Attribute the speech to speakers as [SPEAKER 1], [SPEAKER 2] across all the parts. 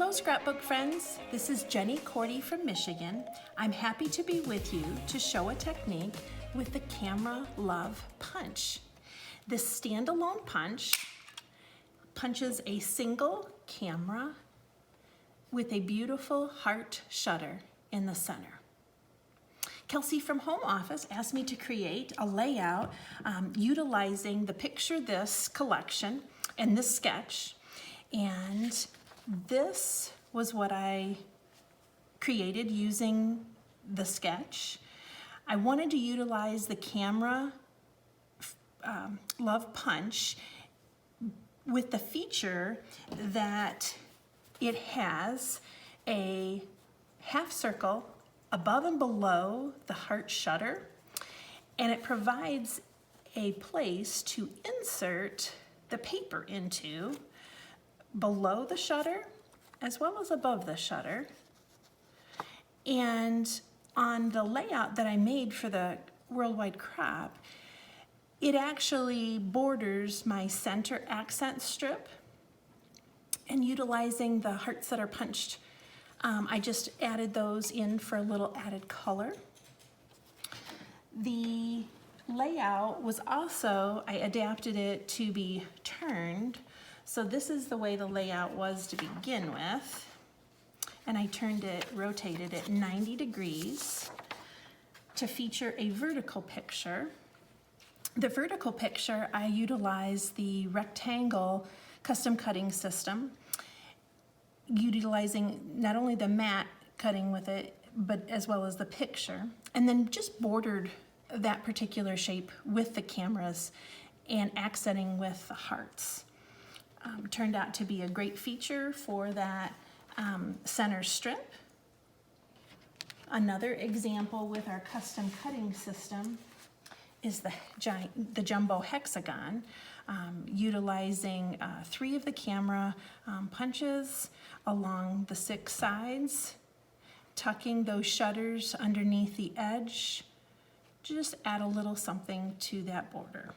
[SPEAKER 1] Hello scrapbook friends, this is Jenny Korte from Michigan. I'm happy to be with you to show a technique with the Camera Love Punch. This standalone punch punches a single camera with a beautiful heart shutter in the center. Kelsey from Home Office asked me to create a layout utilizing the Picture This collection and this sketch, and this was what I created using the sketch. I wanted to utilize the Camera Love Punch with the feature that it has a half circle above and below the heart shutter, and it provides a place to insert the paper into below the shutter as well as above the shutter. And on the layout that I made for the worldwide crop, it actually borders my center accent strip, and utilizing the hearts that are punched, I just added those in for a little added color. The layout was also, I adapted it to be turned. So this is the way the layout was to begin with. And I turned it, rotated it 90 degrees to feature a vertical picture. The vertical picture, I utilized the rectangle custom cutting system, utilizing not only the mat cutting with it, but as well as the picture, and then just bordered that particular shape with the cameras and accenting with the hearts. Turned out to be a great feature for that center strip. Another example with our custom cutting system is the jumbo hexagon, utilizing 3 of the camera punches along the 6 sides, tucking those shutters underneath the edge, just add a little something to that border.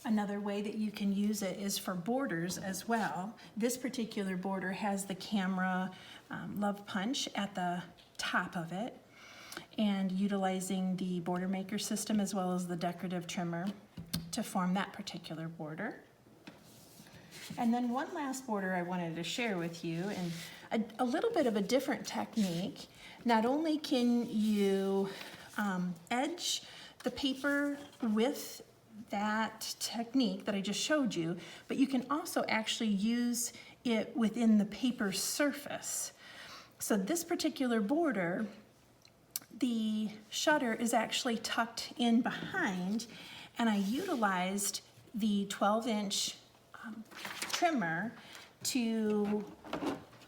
[SPEAKER 1] Another way that you can use it is for borders as well. This particular border has the Camera Love Punch at the top of it, and utilizing the border maker system as well as the decorative trimmer to form that particular border. And then one last border I wanted to share with you, and a little bit of a different technique. Not only can you edge the paper with that technique that I just showed you, but you can also actually use it within the paper surface. So this particular border, the shutter is actually tucked in behind, and I utilized the 12-inch trimmer to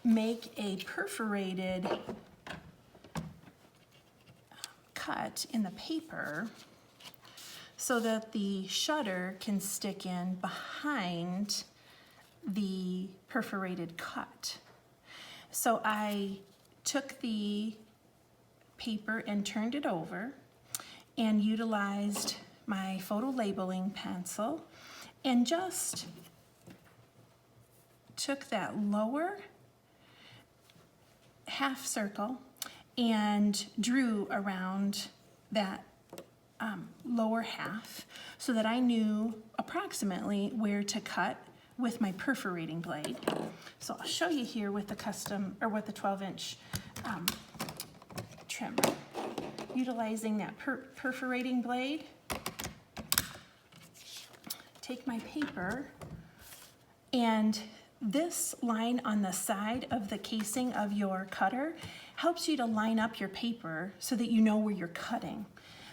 [SPEAKER 1] make a perforated cut in the paper so that the shutter can stick in behind the perforated cut. So I took the paper and turned it over and utilized my photo labeling pencil and just took that lower half circle and drew around that lower half so that I knew approximately where to cut with my perforating blade. So I'll show you here with the custom, or with the 12-inch trimmer. Utilizing that perforating blade, take my paper, and this line on the side of the casing of your cutter helps you to line up your paper so that you know where you're cutting.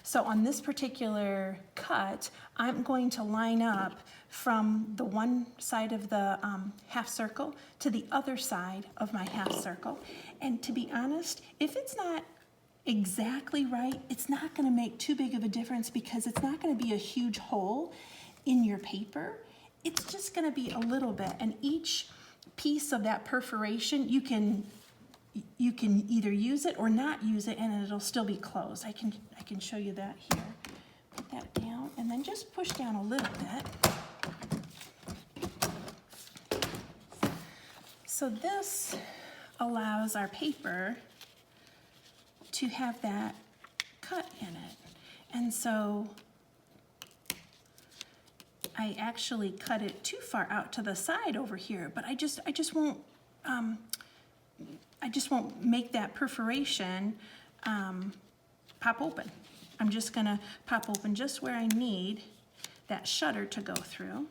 [SPEAKER 1] So on this particular cut, I'm going to line up from the one side of the half circle to the other side of my half circle. And to be honest, if it's not exactly right, it's not going to make too big of a difference, because it's not going to be a huge hole in your paper. It's just going to be a little bit, and each piece of that perforation you can either use it or not use it, and it'll still be closed. I can show you that here. Put that down and then just push down a little bit. So this allows our paper to have that cut in it. And so I actually cut it too far out to the side over here, but I just won't make that perforation pop open. I'm just gonna pop open just where I need that shutter to go through.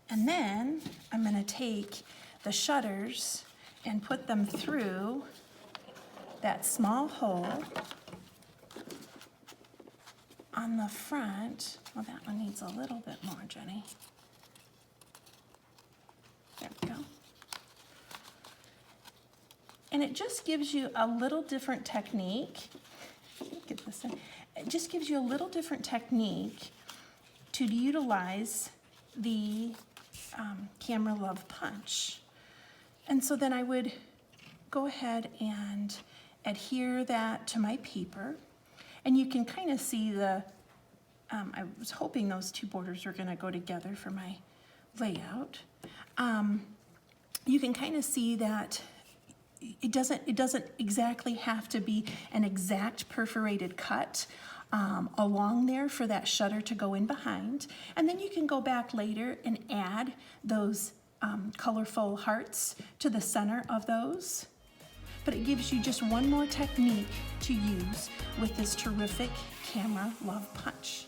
[SPEAKER 1] And then I'm gonna take the shutters and put them through that small hole on the front. Well, that one needs a little bit more, Jenny. There we go. And it just gives you a little different technique. Get this in. It just gives you a little different technique to utilize the camera love punch. And so then I would go ahead and adhere that to my paper. And you can kind of see the, I was hoping those two borders were going to go together for my layout. You can kind of see that it doesn't exactly have to be an exact perforated cut along there for that shutter to go in behind. And then you can go back later and add those colorful hearts to the center of those. But it gives you just one more technique to use with this terrific camera love punch.